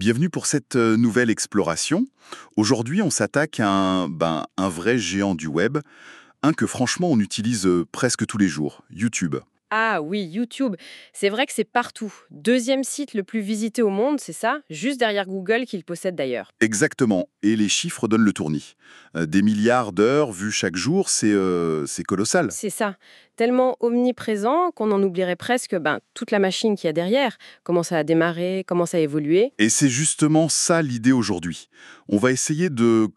Bienvenue pour cette nouvelle exploration. Aujourd'hui, on s'attaque à un vrai géant du web, un que franchement on utilise presque tous les jours, YouTube. Ah oui, YouTube. C'est vrai que c'est partout. Deuxième site le plus visité au monde, c'est ça? Juste derrière Google qu'il possède d'ailleurs. Exactement, et les chiffres donnent le tournis. Des milliards d'heures vues chaque jour, c'est colossal. C'est ça. Tellement omniprésent qu'on en oublierait presque toute la machine qu'il y a derrière. Comment ça a démarré, comment ça a évolué. Et c'est justement ça l'idée aujourd'hui. On va essayer de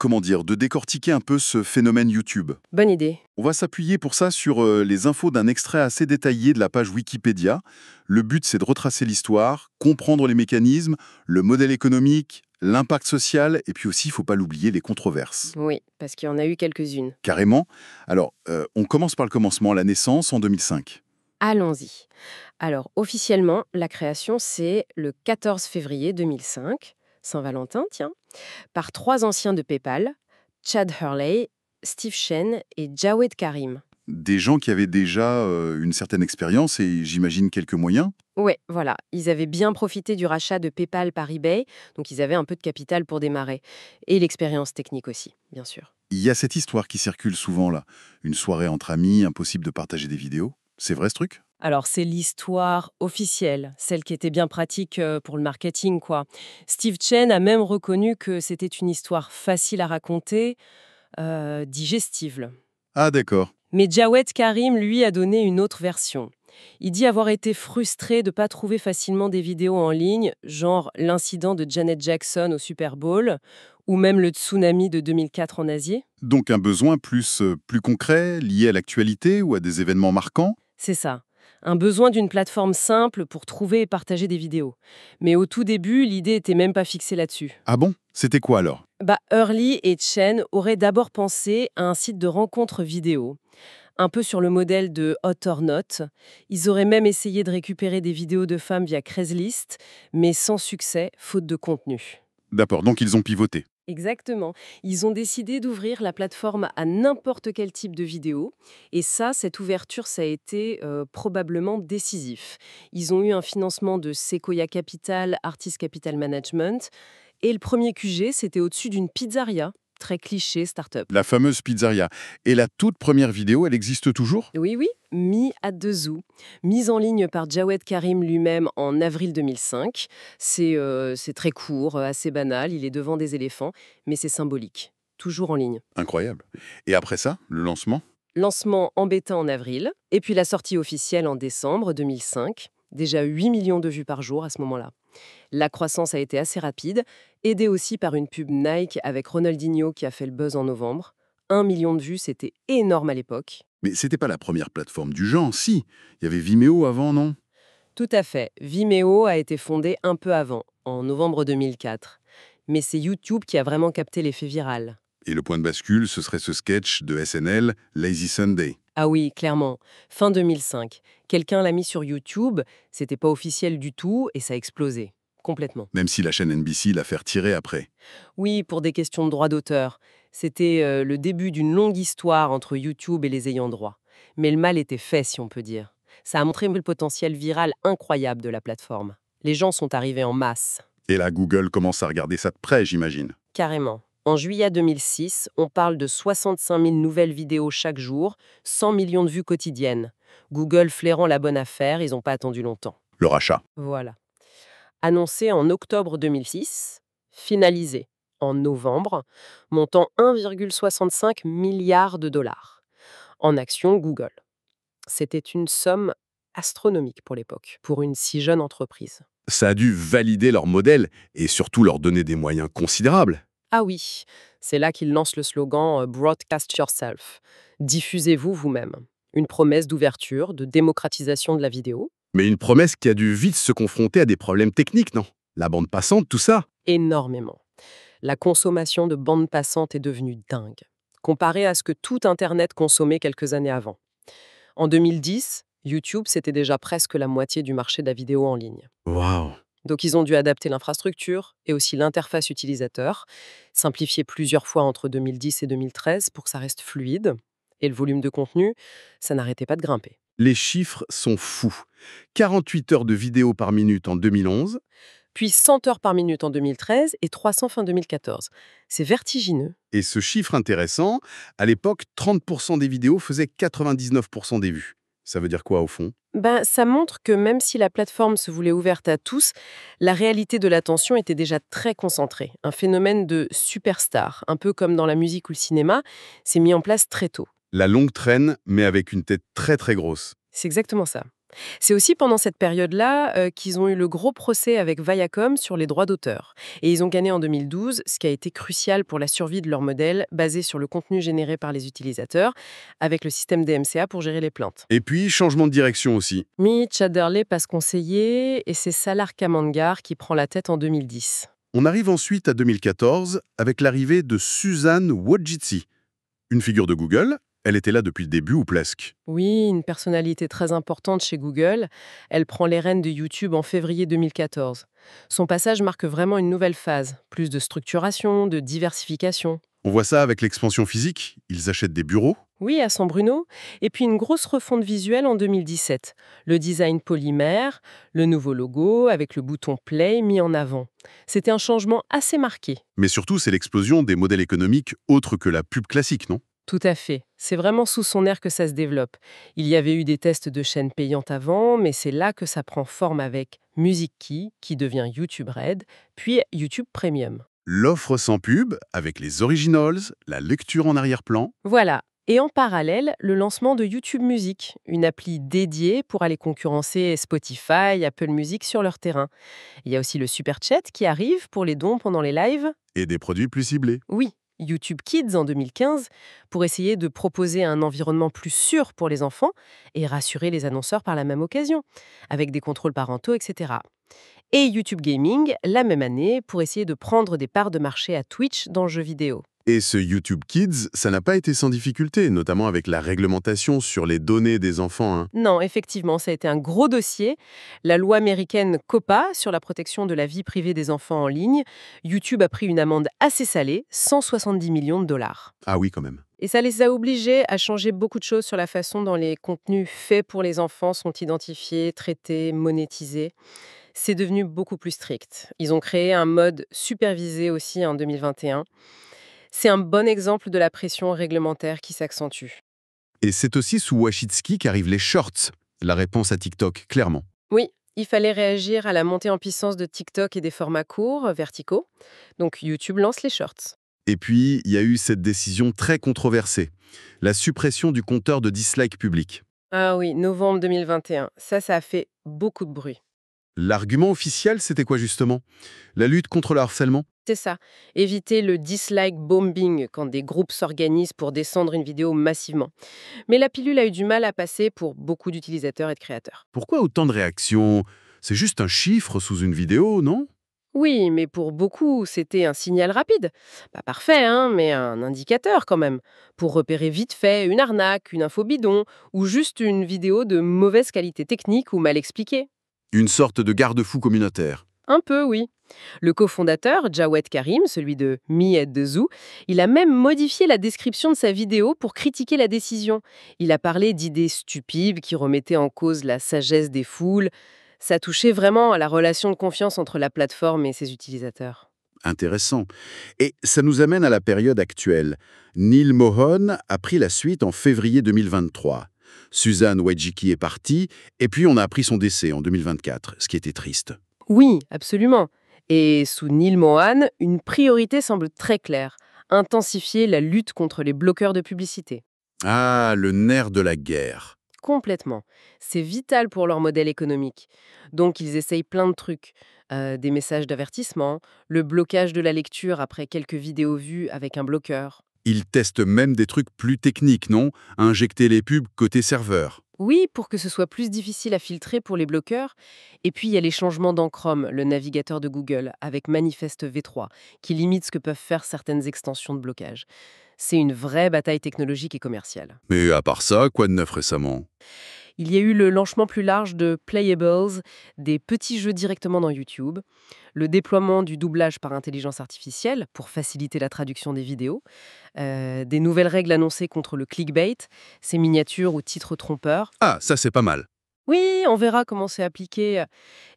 décortiquer un peu ce phénomène YouTube. Bonne idée. On va s'appuyer pour ça sur les infos d'un extrait assez détaillé de la page Wikipédia. Le but, c'est de retracer l'histoire, comprendre les mécanismes, le modèle économique, l'impact social, et puis aussi, il ne faut pas l'oublier, les controverses. Oui, parce qu'il y en a eu quelques-unes. Carrément. Alors, on commence par le commencement, la naissance en 2005. Allons-y. Alors, officiellement, la création, c'est le 14 février 2005, Saint-Valentin, tiens, par trois anciens de PayPal, Chad Hurley, Steve Chen et Jawed Karim. Des gens qui avaient déjà une certaine expérience et j'imagine quelques moyens. Ouais, voilà. Ils avaient bien profité du rachat de PayPal par eBay, donc ils avaient un peu de capital pour démarrer. Et l'expérience technique aussi, bien sûr. Il y a cette histoire qui circule souvent là. Une soirée entre amis, impossible de partager des vidéos. C'est vrai ce truc? Alors, c'est l'histoire officielle, celle qui était bien pratique pour le marketing, quoi. Steve Chen a même reconnu que c'était une histoire facile à raconter, digestive. Ah d'accord. Mais Jawed Karim, lui, a donné une autre version. Il dit avoir été frustré de ne pas trouver facilement des vidéos en ligne, genre l'incident de Janet Jackson au Super Bowl, ou même le tsunami de 2004 en Asie. Donc un besoin plus concret, lié à l'actualité ou à des événements marquants? C'est ça. Un besoin d'une plateforme simple pour trouver et partager des vidéos. Mais au tout début, l'idée était même pas fixée là-dessus. Ah bon? C'était quoi alors? Hurley et Chen auraient d'abord pensé à un site de rencontres vidéo, un peu sur le modèle de Hot or Not. Ils auraient même essayé de récupérer des vidéos de femmes via Craigslist, mais sans succès, faute de contenu. D'accord, donc ils ont pivoté. Exactement. Ils ont décidé d'ouvrir la plateforme à n'importe quel type de vidéo. Et ça, cette ouverture, ça a été probablement décisif. Ils ont eu un financement de Sequoia Capital, Artist Capital Management. Et le premier QG, c'était au-dessus d'une pizzeria. Très cliché, start-up. La fameuse pizzeria. Et la toute première vidéo, elle existe toujours? Oui, oui, Me at the Zoo, mise en ligne par Jawed Karim lui-même en avril 2005. C'est très court, assez banal, il est devant des éléphants, mais c'est symbolique. Toujours en ligne. Incroyable. Et après ça, le lancement? Lancement en bêta en avril, et puis la sortie officielle en décembre 2005. Déjà 8 millions de vues par jour à ce moment-là. La croissance a été assez rapide, aidée aussi par une pub Nike avec Ronaldinho qui a fait le buzz en novembre. 1 million de vues, c'était énorme à l'époque. Mais c'était pas la première plateforme du genre, si. Il y avait Vimeo avant, non? Tout à fait. Vimeo a été fondé un peu avant, en novembre 2004. Mais c'est YouTube qui a vraiment capté l'effet viral. Et le point de bascule, ce serait ce sketch de SNL, Lazy Sunday. Ah oui, clairement. Fin 2005. Quelqu'un l'a mis sur YouTube, c'était pas officiel du tout et ça a explosé. Complètement. Même si la chaîne NBC l'a fait retirer après. Oui, pour des questions de droit d'auteur. C'était le début d'une longue histoire entre YouTube et les ayants droit. Mais le mal était fait, si on peut dire. Ça a montré le potentiel viral incroyable de la plateforme. Les gens sont arrivés en masse. Et là, Google commence à regarder ça de près, j'imagine. Carrément. En juillet 2006, on parle de 65 000 nouvelles vidéos chaque jour, 100 millions de vues quotidiennes. Google flairant la bonne affaire, ils n'ont pas attendu longtemps. Le rachat. Voilà. Annoncé en octobre 2006, finalisé en novembre, montant 1,65 milliard de dollars. En action, Google. C'était une somme astronomique pour l'époque, pour une si jeune entreprise. Ça a dû valider leur modèle et surtout leur donner des moyens considérables. Ah oui, c'est là qu'il lance le slogan Broadcast Yourself. Diffusez-vous vous-même. Une promesse d'ouverture, de démocratisation de la vidéo. Mais une promesse qui a dû vite se confronter à des problèmes techniques, non? La bande passante, tout ça. Énormément. La consommation de bandes passantes est devenue dingue, comparée à ce que tout Internet consommait quelques années avant. En 2010, YouTube, c'était déjà presque la moitié du marché de la vidéo en ligne. Waouh. Donc ils ont dû adapter l'infrastructure et aussi l'interface utilisateur, simplifier plusieurs fois entre 2010 et 2013 pour que ça reste fluide. Et le volume de contenu, ça n'arrêtait pas de grimper. Les chiffres sont fous. 48 heures de vidéo par minute en 2011. puis 100 heures par minute en 2013 et 300 fin 2014. C'est vertigineux. Et ce chiffre intéressant, à l'époque, 30% des vidéos faisaient 99% des vues. Ça veut dire quoi au fond? Ça montre que même si la plateforme se voulait ouverte à tous, la réalité de l'attention était déjà très concentrée. Un phénomène de superstar, un peu comme dans la musique ou le cinéma, s'est mis en place très tôt. La longue traîne, mais avec une tête très très grosse. C'est exactement ça. C'est aussi pendant cette période-là qu'ils ont eu le gros procès avec Viacom sur les droits d'auteur. Et ils ont gagné en 2012, ce qui a été crucial pour la survie de leur modèle, basé sur le contenu généré par les utilisateurs, avec le système DMCA pour gérer les plaintes. Et puis, changement de direction aussi. Mitch Adderley passe conseiller et c'est Salar Kamangar qui prend la tête en 2010. On arrive ensuite à 2014 avec l'arrivée de Suzanne Wojcicki, une figure de Google. Elle était là depuis le début ou presque. Oui, une personnalité très importante chez Google. Elle prend les rênes de YouTube en février 2014. Son passage marque vraiment une nouvelle phase. Plus de structuration, de diversification. On voit ça avec l'expansion physique. Ils achètent des bureaux. Oui, à San Bruno. Et puis une grosse refonte visuelle en 2017. Le design polymère, le nouveau logo avec le bouton Play mis en avant. C'était un changement assez marqué. Mais surtout, c'est l'explosion des modèles économiques autres que la pub classique, non? Tout à fait. C'est vraiment sous son aire que ça se développe. Il y avait eu des tests de chaînes payantes avant, mais c'est là que ça prend forme avec Music Key, qui devient YouTube Red, puis YouTube Premium. L'offre sans pub, avec les originals, la lecture en arrière-plan. Voilà. Et en parallèle, le lancement de YouTube Music, une appli dédiée pour aller concurrencer Spotify, Apple Music sur leur terrain. Il y a aussi le Super Chat qui arrive pour les dons pendant les lives. Et des produits plus ciblés. Oui, YouTube Kids en 2015 pour essayer de proposer un environnement plus sûr pour les enfants et rassurer les annonceurs par la même occasion, avec des contrôles parentaux, etc. Et YouTube Gaming, la même année, pour essayer de prendre des parts de marché à Twitch dans le jeu vidéo. Et ce YouTube Kids, ça n'a pas été sans difficulté, notamment avec la réglementation sur les données des enfants, hein. Non, effectivement, ça a été un gros dossier. La loi américaine COPPA sur la protection de la vie privée des enfants en ligne, YouTube a pris une amende assez salée, 170 millions de dollars. Ah oui, quand même. Et ça les a obligés à changer beaucoup de choses sur la façon dont les contenus faits pour les enfants sont identifiés, traités, monétisés. C'est devenu beaucoup plus strict. Ils ont créé un mode supervisé aussi en 2021. C'est un bon exemple de la pression réglementaire qui s'accentue. Et c'est aussi sous Wojcicki qu'arrivent les shorts, la réponse à TikTok, clairement. Oui, il fallait réagir à la montée en puissance de TikTok et des formats courts, verticaux. Donc YouTube lance les shorts. Et puis, il y a eu cette décision très controversée, la suppression du compteur de dislikes public. Ah oui, novembre 2021. Ça a fait beaucoup de bruit. L'argument officiel, c'était quoi justement? La lutte contre le harcèlement? C'est ça. Éviter le dislike bombing quand des groupes s'organisent pour descendre une vidéo massivement. Mais la pilule a eu du mal à passer pour beaucoup d'utilisateurs et de créateurs. Pourquoi autant de réactions? C'est juste un chiffre sous une vidéo, non? Oui, mais pour beaucoup, c'était un signal rapide. Pas parfait, hein, mais un indicateur quand même. Pour repérer vite fait une arnaque, une info bidon, ou juste une vidéo de mauvaise qualité technique ou mal expliquée. Une sorte de garde-fou communautaire. Un peu, oui. Le cofondateur, Jawed Karim, celui de Me at the Zoo, il a même modifié la description de sa vidéo pour critiquer la décision. Il a parlé d'idées stupides qui remettaient en cause la sagesse des foules. Ça touchait vraiment à la relation de confiance entre la plateforme et ses utilisateurs. Intéressant. Et ça nous amène à la période actuelle. Neil Mohan a pris la suite en février 2023. Suzanne Wojcicki est partie, et puis on a appris son décès en 2024, ce qui était triste. Oui, absolument. Et sous Neil Mohan, une priorité semble très claire, intensifier la lutte contre les bloqueurs de publicité. Ah, le nerf de la guerre. Complètement. C'est vital pour leur modèle économique. Donc ils essayent plein de trucs. Des messages d'avertissement, le blocage de la lecture après quelques vidéos vues avec un bloqueur. Ils testent même des trucs plus techniques, non? Injecter les pubs côté serveur. Oui, pour que ce soit plus difficile à filtrer pour les bloqueurs. Et puis, il y a les changements dans Chrome, le navigateur de Google, avec Manifest V3, qui limite ce que peuvent faire certaines extensions de blocage. C'est une vraie bataille technologique et commerciale. Mais à part ça, quoi de neuf récemment? Il y a eu le lancement plus large de Playables, des petits jeux directement dans YouTube, le déploiement du doublage par intelligence artificielle pour faciliter la traduction des vidéos, des nouvelles règles annoncées contre le clickbait, ces miniatures ou titres trompeurs. Ah, ça c'est pas mal. Oui, on verra comment c'est appliqué.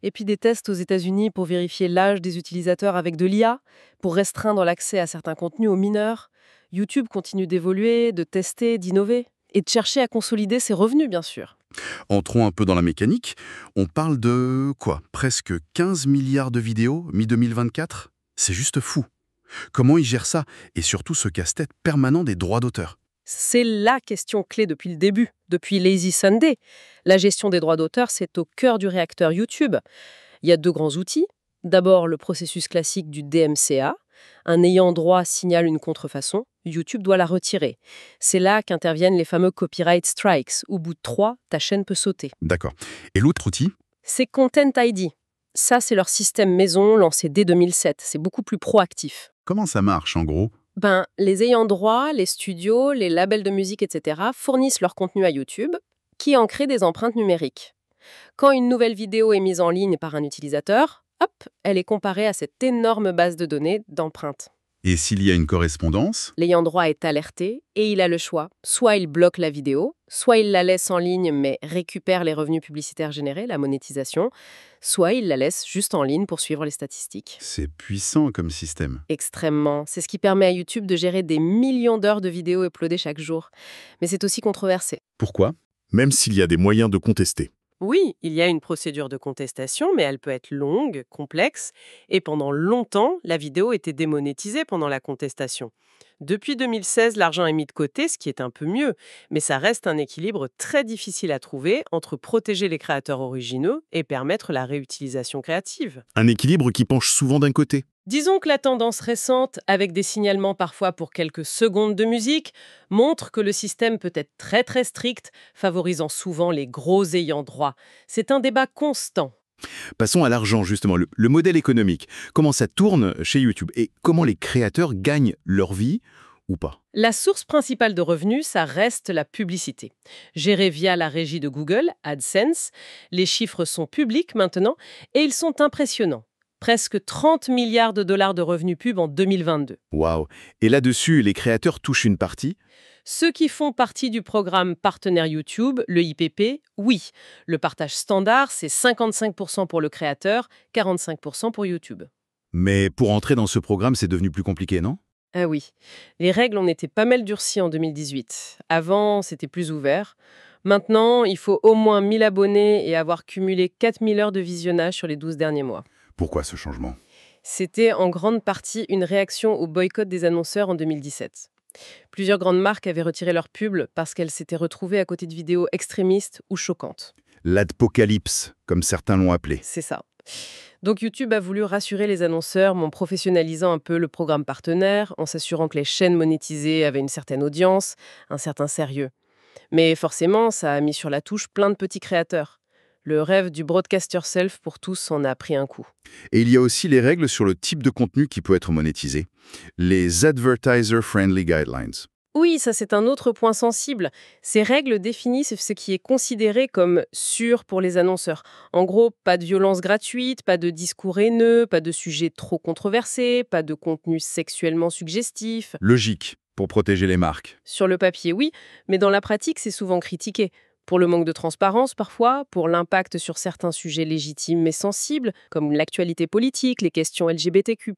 Et puis des tests aux États-Unis pour vérifier l'âge des utilisateurs avec de l'IA, pour restreindre l'accès à certains contenus aux mineurs. YouTube continue d'évoluer, de tester, d'innover et de chercher à consolider ses revenus, bien sûr. Entrons un peu dans la mécanique. On parle de quoi? Presque 15 milliards de vidéos mi-2024? C'est juste fou. Comment ils gèrent ça? Et surtout ce casse-tête permanent des droits d'auteur. C'est la question clé depuis le début, depuis Lazy Sunday. La gestion des droits d'auteur, c'est au cœur du réacteur YouTube. Il y a deux grands outils. D'abord, le processus classique du DMCA. Un ayant droit signale une contrefaçon, YouTube doit la retirer. C'est là qu'interviennent les fameux copyright strikes. Au bout de 3, ta chaîne peut sauter. D'accord. Et l'autre outil? C'est Content ID. Ça, c'est leur système maison lancé dès 2007. C'est beaucoup plus proactif. Comment ça marche en gros? Les ayants droit, les studios, les labels de musique, etc. fournissent leur contenu à YouTube, qui en crée des empreintes numériques. Quand une nouvelle vidéo est mise en ligne par un utilisateur, hop, elle est comparée à cette énorme base de données d'empreintes. Et s'il y a une correspondance? L'ayant droit est alerté et il a le choix. Soit il bloque la vidéo, soit il la laisse en ligne mais récupère les revenus publicitaires générés, la monétisation, soit il la laisse juste en ligne pour suivre les statistiques. C'est puissant comme système. Extrêmement. C'est ce qui permet à YouTube de gérer des millions d'heures de vidéos uploadées chaque jour. Mais c'est aussi controversé. Pourquoi? Même s'il y a des moyens de contester. Oui, il y a une procédure de contestation, mais elle peut être longue, complexe, et pendant longtemps, la vidéo était démonétisée pendant la contestation. Depuis 2016, l'argent est mis de côté, ce qui est un peu mieux, mais ça reste un équilibre très difficile à trouver entre protéger les créateurs originaux et permettre la réutilisation créative. Un équilibre qui penche souvent d'un côté. Disons que la tendance récente, avec des signalements parfois pour quelques secondes de musique, montre que le système peut être très très strict, favorisant souvent les gros ayants droit. C'est un débat constant. Passons à l'argent, justement, le modèle économique. Comment ça tourne chez YouTube et comment les créateurs gagnent leur vie ou pas? La source principale de revenus, ça reste la publicité. Gérée via la régie de Google, AdSense, les chiffres sont publics maintenant et ils sont impressionnants. Presque 30 milliards de dollars de revenus pub en 2022. Waouh! Et là-dessus, les créateurs touchent une partie? Ceux qui font partie du programme partenaire YouTube, le IPP, oui. Le partage standard, c'est 55% pour le créateur, 45% pour YouTube. Mais pour entrer dans ce programme, c'est devenu plus compliqué, non? Ah oui, les règles ont été pas mal durcies en 2018. Avant, c'était plus ouvert. Maintenant, il faut au moins 1000 abonnés et avoir cumulé 4000 heures de visionnage sur les 12 derniers mois. Pourquoi ce changement? C'était en grande partie une réaction au boycott des annonceurs en 2017. Plusieurs grandes marques avaient retiré leurs pubs parce qu'elles s'étaient retrouvées à côté de vidéos extrémistes ou choquantes. L'adpocalypse, comme certains l'ont appelé. C'est ça. Donc YouTube a voulu rassurer les annonceurs en professionnalisant un peu le programme partenaire, en s'assurant que les chaînes monétisées avaient une certaine audience, un certain sérieux. Mais forcément, ça a mis sur la touche plein de petits créateurs. Le rêve du broadcaster self pour tous en a pris un coup. Et il y a aussi les règles sur le type de contenu qui peut être monétisé. Les Advertiser Friendly Guidelines. Oui, ça c'est un autre point sensible. Ces règles définissent ce qui est considéré comme sûr pour les annonceurs. En gros, pas de violence gratuite, pas de discours haineux, pas de sujets trop controversés, pas de contenu sexuellement suggestif. Logique, pour protéger les marques. Sur le papier, oui, mais dans la pratique, c'est souvent critiqué. Pour le manque de transparence parfois, pour l'impact sur certains sujets légitimes mais sensibles, comme l'actualité politique, les questions LGBTQ+,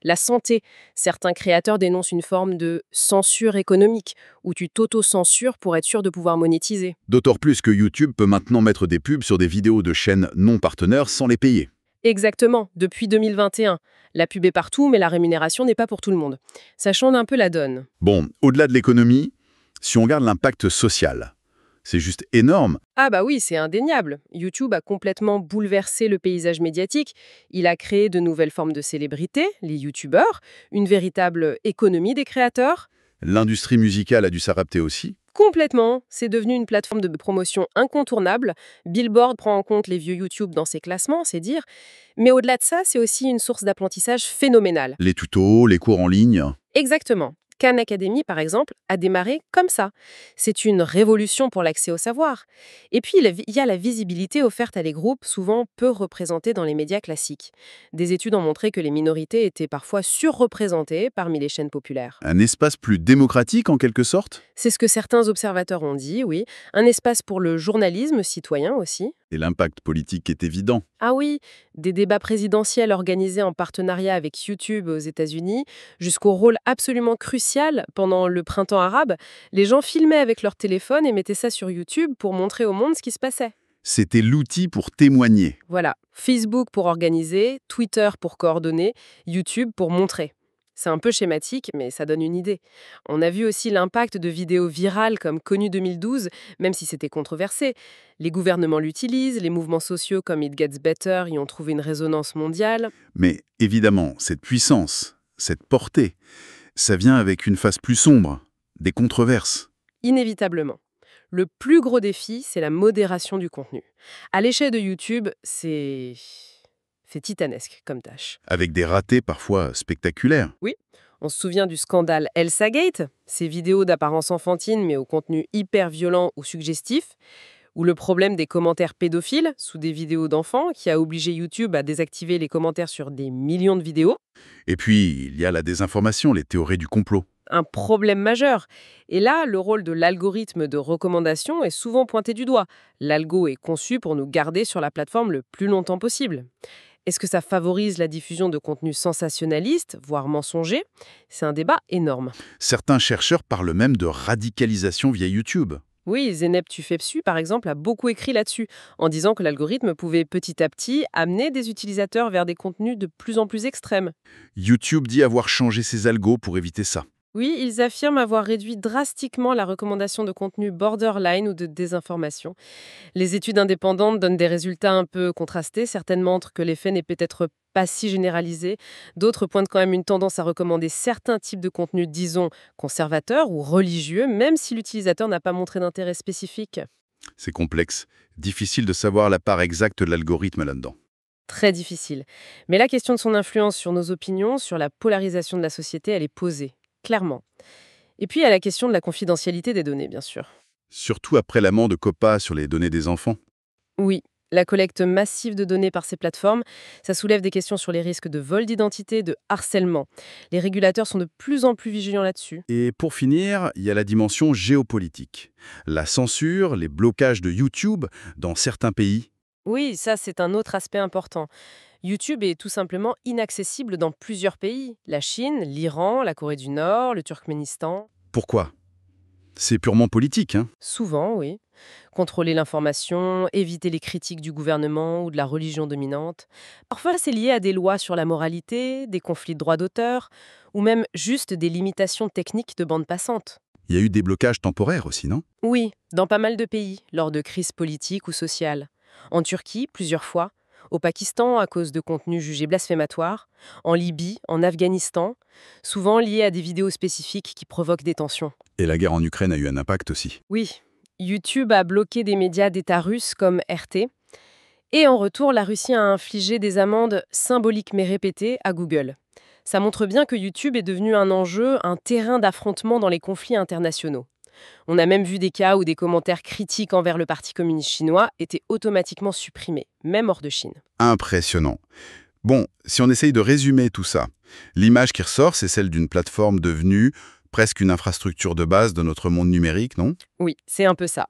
la santé. Certains créateurs dénoncent une forme de censure économique, où tu t'auto-censures pour être sûr de pouvoir monétiser. D'autant plus que YouTube peut maintenant mettre des pubs sur des vidéos de chaînes non partenaires sans les payer. Exactement, depuis 2021. La pub est partout, mais la rémunération n'est pas pour tout le monde. Ça change un peu la donne. Bon, au-delà de l'économie, si on regarde l'impact social, c'est juste énorme. Ah bah oui, c'est indéniable. YouTube a complètement bouleversé le paysage médiatique. Il a créé de nouvelles formes de célébrités, les YouTubeurs, une véritable économie des créateurs. L'industrie musicale a dû s'adapter aussi. Complètement, c'est devenu une plateforme de promotion incontournable. Billboard prend en compte les vieux YouTube dans ses classements, c'est dire. Mais au-delà de ça, c'est aussi une source d'apprentissage phénoménale. Les tutos, les cours en ligne. Exactement. Khan Academy, par exemple, a démarré comme ça. C'est une révolution pour l'accès au savoir. Et puis, il y a la visibilité offerte à des groupes souvent peu représentés dans les médias classiques. Des études ont montré que les minorités étaient parfois surreprésentées parmi les chaînes populaires. Un espace plus démocratique en quelque sorte? C'est ce que certains observateurs ont dit, oui. Un espace pour le journalisme citoyen aussi. Et l'impact politique est évident. Ah oui, des débats présidentiels organisés en partenariat avec YouTube aux États-Unis, jusqu'au rôle absolument crucial pendant le printemps arabe, les gens filmaient avec leur téléphone et mettaient ça sur YouTube pour montrer au monde ce qui se passait. C'était l'outil pour témoigner. Voilà, Facebook pour organiser, Twitter pour coordonner, YouTube pour montrer. C'est un peu schématique, mais ça donne une idée. On a vu aussi l'impact de vidéos virales comme Connu 2012, même si c'était controversé. Les gouvernements l'utilisent, les mouvements sociaux comme It Gets Better y ont trouvé une résonance mondiale. Mais évidemment, cette puissance, cette portée, ça vient avec une face plus sombre, des controverses. Inévitablement. Le plus gros défi, c'est la modération du contenu. À l'échelle de YouTube, c'est titanesque comme tâche. Avec des ratés parfois spectaculaires. Oui, on se souvient du scandale Elsagate, ces vidéos d'apparence enfantine mais au contenu hyper violent ou suggestif, ou le problème des commentaires pédophiles sous des vidéos d'enfants qui a obligé YouTube à désactiver les commentaires sur des millions de vidéos. Et puis, il y a la désinformation, les théories du complot. Un problème majeur. Et là, le rôle de l'algorithme de recommandation est souvent pointé du doigt. L'algo est conçu pour nous garder sur la plateforme le plus longtemps possible. Est-ce que ça favorise la diffusion de contenus sensationnalistes, voire mensongers? C'est un débat énorme. Certains chercheurs parlent même de radicalisation via YouTube. Oui, Zeynep Tufekci, par exemple, a beaucoup écrit là-dessus, en disant que l'algorithme pouvait petit à petit amener des utilisateurs vers des contenus de plus en plus extrêmes. YouTube dit avoir changé ses algos pour éviter ça. Oui, ils affirment avoir réduit drastiquement la recommandation de contenus borderline ou de désinformation. Les études indépendantes donnent des résultats un peu contrastés. Certaines montrent que l'effet n'est peut-être pas si généralisé. D'autres pointent quand même une tendance à recommander certains types de contenus, disons, conservateurs ou religieux, même si l'utilisateur n'a pas montré d'intérêt spécifique. C'est complexe. Difficile de savoir la part exacte de l'algorithme là-dedans. Très difficile. Mais la question de son influence sur nos opinions, sur la polarisation de la société, elle est posée, clairement. Et puis, il y a la question de la confidentialité des données, bien sûr. Surtout après l'amende COPPA sur les données des enfants. Oui, la collecte massive de données par ces plateformes, ça soulève des questions sur les risques de vol d'identité, de harcèlement. Les régulateurs sont de plus en plus vigilants là-dessus. Et pour finir, il y a la dimension géopolitique. La censure, les blocages de YouTube dans certains pays. Oui, ça, c'est un autre aspect important. YouTube est tout simplement inaccessible dans plusieurs pays. La Chine, l'Iran, la Corée du Nord, le Turkménistan. Pourquoi? C'est purement politique, hein? Souvent, oui. Contrôler l'information, éviter les critiques du gouvernement ou de la religion dominante. Parfois, c'est lié à des lois sur la moralité, des conflits de droits d'auteur, ou même juste des limitations techniques de bande passante. Il y a eu des blocages temporaires aussi, non? Oui, dans pas mal de pays, lors de crises politiques ou sociales. En Turquie, plusieurs fois. Au Pakistan, à cause de contenus jugés blasphématoires. En Libye, en Afghanistan. Souvent liés à des vidéos spécifiques qui provoquent des tensions. Et la guerre en Ukraine a eu un impact aussi. Oui, YouTube a bloqué des médias d'État russes comme RT. Et en retour, la Russie a infligé des amendes symboliques mais répétées à Google. Ça montre bien que YouTube est devenu un enjeu, un terrain d'affrontement dans les conflits internationaux. On a même vu des cas où des commentaires critiques envers le Parti communiste chinois étaient automatiquement supprimés, même hors de Chine. Impressionnant. Bon, si on essaye de résumer tout ça, l'image qui ressort, c'est celle d'une plateforme devenue presque une infrastructure de base de notre monde numérique, non? Oui, c'est un peu ça.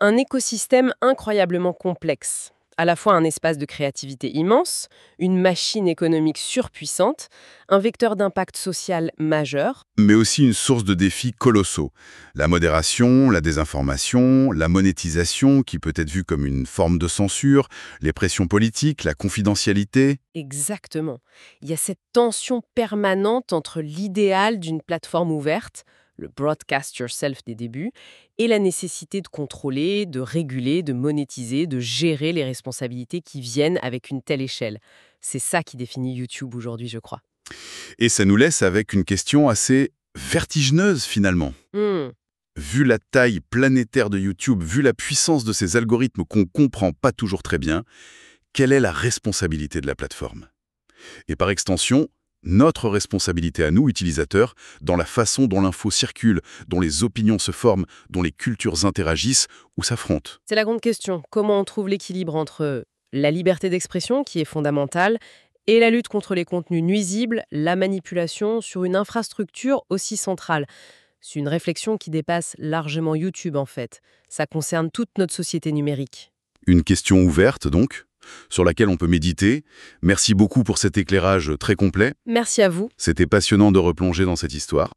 Un écosystème incroyablement complexe. À la fois un espace de créativité immense, une machine économique surpuissante, un vecteur d'impact social majeur. Mais aussi une source de défis colossaux. La modération, la désinformation, la monétisation, qui peut être vue comme une forme de censure, les pressions politiques, la confidentialité. Exactement. Il y a cette tension permanente entre l'idéal d'une plateforme ouverte, le broadcast yourself des débuts, et la nécessité de contrôler, de réguler, de monétiser, de gérer les responsabilités qui viennent avec une telle échelle. C'est ça qui définit YouTube aujourd'hui, je crois. Et ça nous laisse avec une question assez vertigineuse finalement. Vu la taille planétaire de YouTube, vu la puissance de ces algorithmes qu'on comprend pas toujours très bien, quelle est la responsabilité de la plateforme? Et par extension, notre responsabilité à nous, utilisateurs, dans la façon dont l'info circule, dont les opinions se forment, dont les cultures interagissent ou s'affrontent. C'est la grande question. Comment on trouve l'équilibre entre la liberté d'expression, qui est fondamentale, et la lutte contre les contenus nuisibles, la manipulation sur une infrastructure aussi centrale? C'est une réflexion qui dépasse largement YouTube, en fait. Ça concerne toute notre société numérique. Une question ouverte, donc, sur laquelle on peut méditer. Merci beaucoup pour cet éclairage très complet. Merci à vous. C'était passionnant de replonger dans cette histoire.